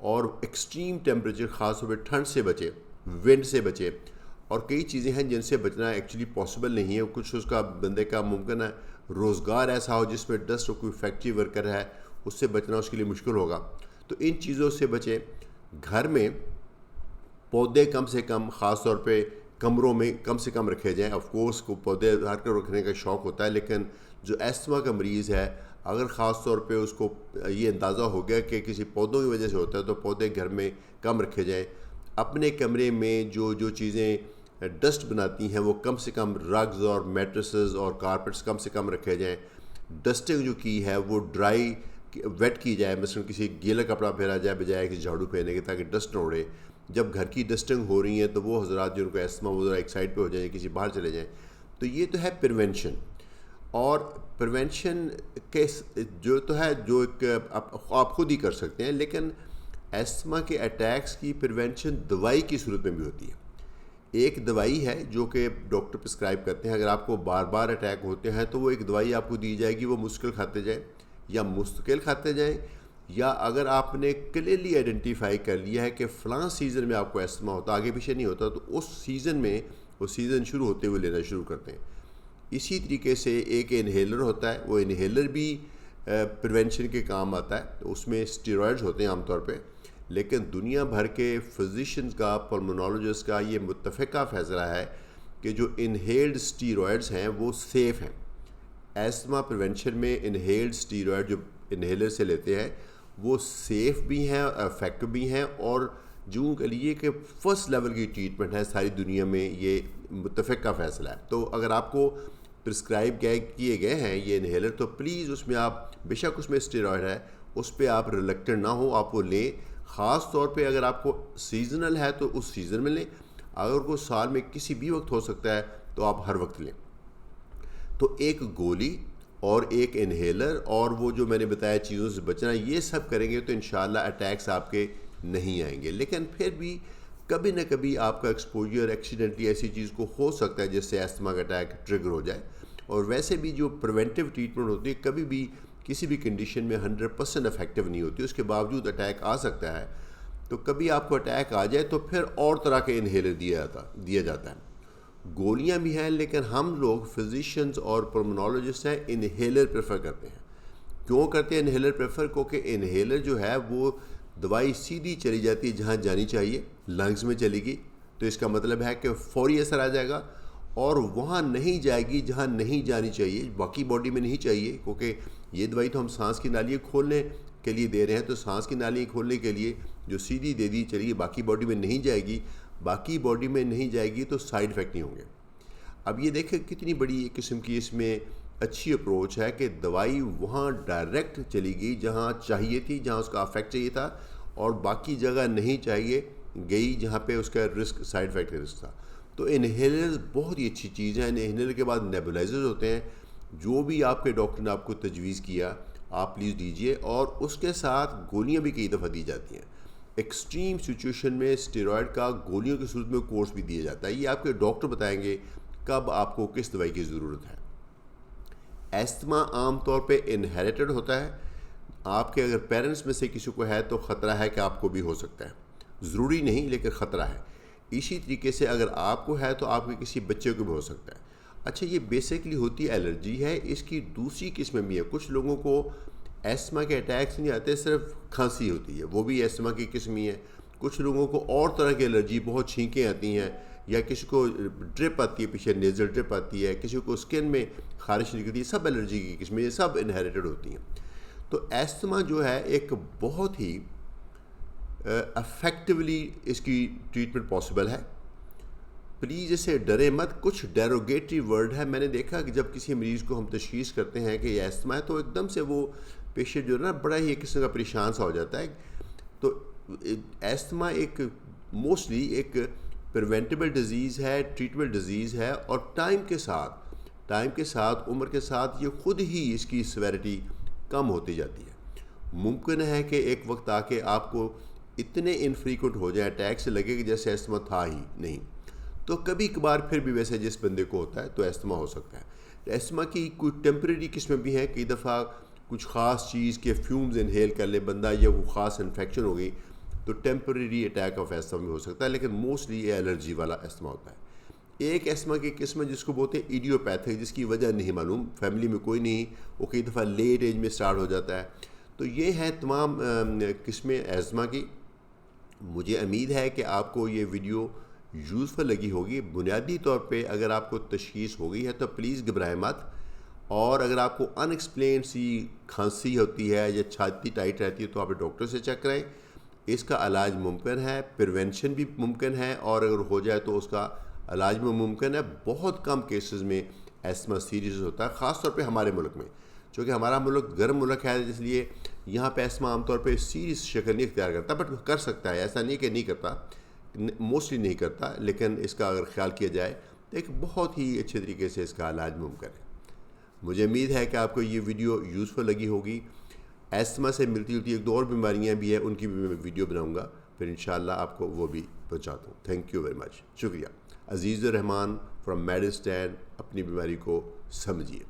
اور extreme temperature خاص طور پہ ٹھنڈ سے بچے، ونڈ سے بچے، اور کئی چیزیں ہیں جن سے بچنا ایکچولی پاسبل نہیں ہے. کچھ اس کا بندے کا ممکن ہے روزگار ایسا ہو جس میں ڈسٹ، کوئی فیکٹری ورکر ہے، اس سے بچنا اس کے لیے مشکل ہوگا. تو ان چیزوں سے بچیں. گھر میں پودے کم سے کم، خاص طور پہ کمروں میں کم سے کم رکھے جائیں. آف کورس کو پودے ہر کو رکھنے کا شوق ہوتا ہے، لیکن جو ایستھما کا مریض ہے اگر خاص طور پہ اس کو یہ اندازہ ہو گیا کہ کسی پودوں کی وجہ سے ہوتا ہے تو پودے گھر میں کم رکھے جائیں. اپنے کمرے میں جو چیزیں ڈسٹ بناتی ہیں وہ کم سے کم رگز اور میٹریسز اور کارپیٹس کم سے کم رکھے جائیں. ڈسٹنگ جو کی ہے وہ ڈرائی ویٹ کی جائے، مثلا کسی گیلا کپڑا پھیرا جائے بجائے کسی جھاڑو پھیرنے کے، تاکہ ڈسٹ نہ اڑے. جب گھر کی ڈسٹنگ ہو رہی ہیں تو وہ حضرات جن کو ایستھما، وہ ذرا ایک سائڈ پہ ہو جائیں، کسی باہر چلے جائیں. تو یہ تو ہے پریونشن. اور پریونشن کے جو تو ہے جو ایک آپ خود ہی کر سکتے ہیں، لیکن ایستھما کے اٹیکس کی پریونشن دوائی کی صورت میں بھی ہوتی ہے. ایک دوائی ہے جو کہ ڈاکٹر پرسکرائب کرتے ہیں. اگر آپ کو بار بار اٹیک ہوتے ہیں تو وہ ایک دوائی آپ کو دی جائے گی، وہ مسکل کھاتے جائیں یا مستقل کھاتے جائیں. یا اگر آپ نے کلیئرلی آئیڈینٹیفائی کر لیا ہے کہ فلاں سیزن میں آپ کو ایستھما ہوتا، آگے پیچھے نہیں ہوتا، تو اس سیزن میں، وہ سیزن شروع ہوتے ہوئے لینا شروع کرتے ہیں. اسی طریقے سے ایک انہیلر ہوتا ہے، وہ انہیلر بھی پریونشن کے کام آتا ہے. اس میں اسٹیرائڈز ہوتے ہیں عام طور پہ، لیکن دنیا بھر کے فزیشنز کا، پلمونالوجسٹ کا یہ متفقہ فیصلہ ہے کہ جو انہیلڈ اسٹیرائڈز ہیں وہ سیف ہیں. ایستھما پریونشن میں انہیلڈ اسٹیرائڈ جو انہیلر سے لیتے ہیں وہ سیف بھی ہیں، افیکٹو بھی ہیں، اور جو کہ لیے کہ فرسٹ لیول کی ٹریٹمنٹ ہے ساری دنیا میں، یہ متفقہ فیصلہ ہے. تو اگر آپ کو پرسکرائب کیے گئے ہیں یہ انہیلر تو پلیز اس میں آپ، بے شک اس میں اسٹیرائڈ ہے، اس پہ آپ ریلیکٹنٹ نہ ہو، آپ وہ لیں. خاص طور پہ اگر آپ کو سیزنل ہے تو اس سیزن میں لیں، اگر کوئی سال میں کسی بھی وقت ہو سکتا ہے تو آپ ہر وقت لیں. تو ایک گولی اور ایک انہیلر اور وہ جو میں نے بتایا چیزوں سے بچنا، یہ سب کریں گے تو انشاءاللہ اٹیکس آپ کے نہیں آئیں گے. لیکن پھر بھی کبھی نہ کبھی آپ کا ایکسپوجر ایکسیڈنٹلی ایسی چیز کو ہو سکتا ہے جس سے ایستھما کا اٹیک ٹریگر ہو جائے. اور ویسے بھی جو پریونٹیو ٹریٹمنٹ ہوتی ہے کبھی بھی کسی بھی کنڈیشن میں 100% افیکٹو نہیں ہوتی، اس کے باوجود اٹیک آ سکتا ہے. تو کبھی آپ کو اٹیک آ جائے تو پھر اور طرح کے انہیلر دیا جاتا ہے. گولیاں بھی ہیں، لیکن ہم لوگ فزیشنز اور پلمونالوجسٹ ہیں انہیلر پریفر کرتے ہیں. کیوں کرتے ہیں انہیلر پریفر؟ کیونکہ انہیلر جو ہے وہ دوائی سیدھی چلی جاتی ہے جہاں جانی چاہیے، لنگز میں چلے گی، تو اس کا مطلب ہے کہ فوری اثر آ جائے گا. اور وہاں نہیں جائے گی جہاں نہیں جانی چاہیے، باقی باڈی میں نہیں چاہیے، کیونکہ یہ دوائی تو ہم سانس کی نالیاں کھولنے کے لیے دے رہے ہیں، تو سانس کی نالیاں کھولنے کے لیے جو سیدھی دے دی چلیے، باقی باڈی میں نہیں جائے گی. باقی باڈی میں نہیں جائے گی تو سائیڈ افیکٹ نہیں ہوں گے. اب یہ دیکھیں کتنی بڑی ایک قسم کی اس میں اچھی اپروچ ہے کہ دوائی وہاں ڈائریکٹ چلی گئی جہاں چاہیے تھی، جہاں اس کا افیکٹ چاہیے تھا، اور باقی جگہ نہیں چاہیے گئی جہاں پہ اس کا رسک، سائیڈ افیکٹ کا رسک تھا. تو انہیلرز بہت ہی اچھی چیز ہیں. انہیلر کے بعد نیبولائزرز ہوتے ہیں. جو بھی آپ کے ڈاکٹر نے آپ کو تجویز کیا آپ پلیز دیجئے، اور اس کے ساتھ گولیاں بھی کئی دفعہ دی جاتی ہیں. ایکسٹریم سچویشن میں اسٹیرائڈ کا گولیوں کی صورت میں کورس بھی دیا جاتا ہے. یہ آپ کے ڈاکٹر بتائیں گے کب آپ کو کس دوائی کی ضرورت ہے. ایستھما عام طور پہ انہیریٹڈ ہوتا ہے. آپ کے اگر پیرنٹس میں سے کسی کو ہے تو خطرہ ہے کہ آپ کو بھی ہو سکتا ہے، ضروری نہیں لیکن خطرہ ہے. اسی طریقے سے اگر آپ کو ہے تو آپ کے کسی بچے کو بھی ہو سکتا ہے. اچھا، یہ بیسکلی ہوتی الرجی ہے. اس کی دوسری قسمیں بھی ہیں. کچھ لوگوں کو ایستھما کے اٹیکس نہیں آتے، صرف کھانسی ہوتی ہے، وہ بھی ایستھما کی قسم ہی ہے. کچھ لوگوں کو اور طرح کی الرجی، بہت چھینکیں آتی ہیں، یا کسی کو ڈرپ آتی ہے، پیچھے نیزل ڈرپ آتی ہے، کسی کو اسکن میں خارش نکلتی ہے. سب الرجی کی قسمیں، یہ سب انہیریٹڈ ہوتی ہیں. تو ایستھما جو ہے ایک بہت ہی افیکٹولی اس کی ٹریٹمنٹ پاسبل ہے. پلیز اسے ڈرے مت. کچھ ڈیروگیٹری ورڈ ہے. میں نے دیکھا کہ جب کسی مریض کو ہم تشخیص کرتے ہیں کہ یہ ایستھما ہے تو ایک دم سے وہ پیشنٹ جو ہے نا بڑا ہی ایک قسم کا پریشان سا ہو جاتا ہے. تو ایستھما ایک موسٹلی ایک پریونٹیبل ڈیزیز ہے، ٹریٹمنٹ ڈیزیز ہے، اور ٹائم کے ساتھ عمر کے ساتھ یہ خود ہی اس کی سیویرٹی کم ہوتی جاتی ہے. ممکن ہے کہ ایک وقت آ کے آپ کو اتنے انفریکوینٹ ہو جائے اٹیک سے لگے کہ جیسے ایستھما تھا ہی نہیں. تو کبھی کبھار پھر بھی ویسے جس بندے کو ہوتا ہے تو ایستھما ہو سکتا ہے. ایستھما کی کوئی ٹیمپریری قسمیں بھی ہیں. کئی دفعہ کچھ خاص چیز کے فیومز انہیل کر لے بندہ، یا وہ خاص انفیکشن ہو گئی، تو ٹیمپریری اٹیک آف ایسما بھی ہو سکتا ہے، لیکن موسٹلی یہ الرجی والا ایسما ہوتا ہے۔ ایک ایسما کی قسم ہے جس کو بولتے ہیں ایڈیوپیتھک، جس کی وجہ نہیں معلوم، فیملی میں کوئی نہیں، وہ کئی دفعہ لیٹ ایج میں سٹارٹ ہو جاتا ہے۔ تو یہ ہیں تمام قسمیں ایزما کی۔ مجھے امید ہے کہ آپ کو یہ ویڈیو یوزفل لگی ہوگی۔ بنیادی طور پہ اگر آپ کو تشخیص ہو گئی ہے تو پلیز گھبرائیں مت، اور اگر آپ کو ان ایکسپلینڈ سی کھانسی ہوتی ہے یا چھاتی ٹائٹ رہتی ہے تو آپ ڈاکٹر سے چیک کرائیں۔ اس کا علاج ممکن ہے، پریونشن بھی ممکن ہے، اور اگر ہو جائے تو اس کا علاج میں ممکن ہے۔ بہت کم کیسز میں ایسما سیریس ہوتا ہے، خاص طور پہ ہمارے ملک میں، چونکہ ہمارا ملک گرم ملک ہے، اس لیے یہاں پہ ایسما عام طور پہ سیریس شکل نہیں اختیار کرتا، بٹ کر سکتا ہے، ایسا نہیں کہ نہیں کرتا، موسٹلی نہیں کرتا، لیکن اس کا اگر خیال کیا جائے تو ایک بہت ہی اچھے طریقے سے اس کا علاج ممکن ہے۔ مجھے امید ہے کہ آپ کو یہ ویڈیو یوزفل لگی ہوگی۔ ایسما سے ملتی جلتی ایک دو اور بیماریاں بھی ہیں، ان کی بھی میں ویڈیو بناؤں گا، پھر انشاءاللہ آپ کو وہ بھی پہنچاتا ہوں۔ تھینک یو ویری مچ، شکریہ۔ عزیز الرحمان فرام میڈ اسٹینڈ، اپنی بیماری کو سمجھیے۔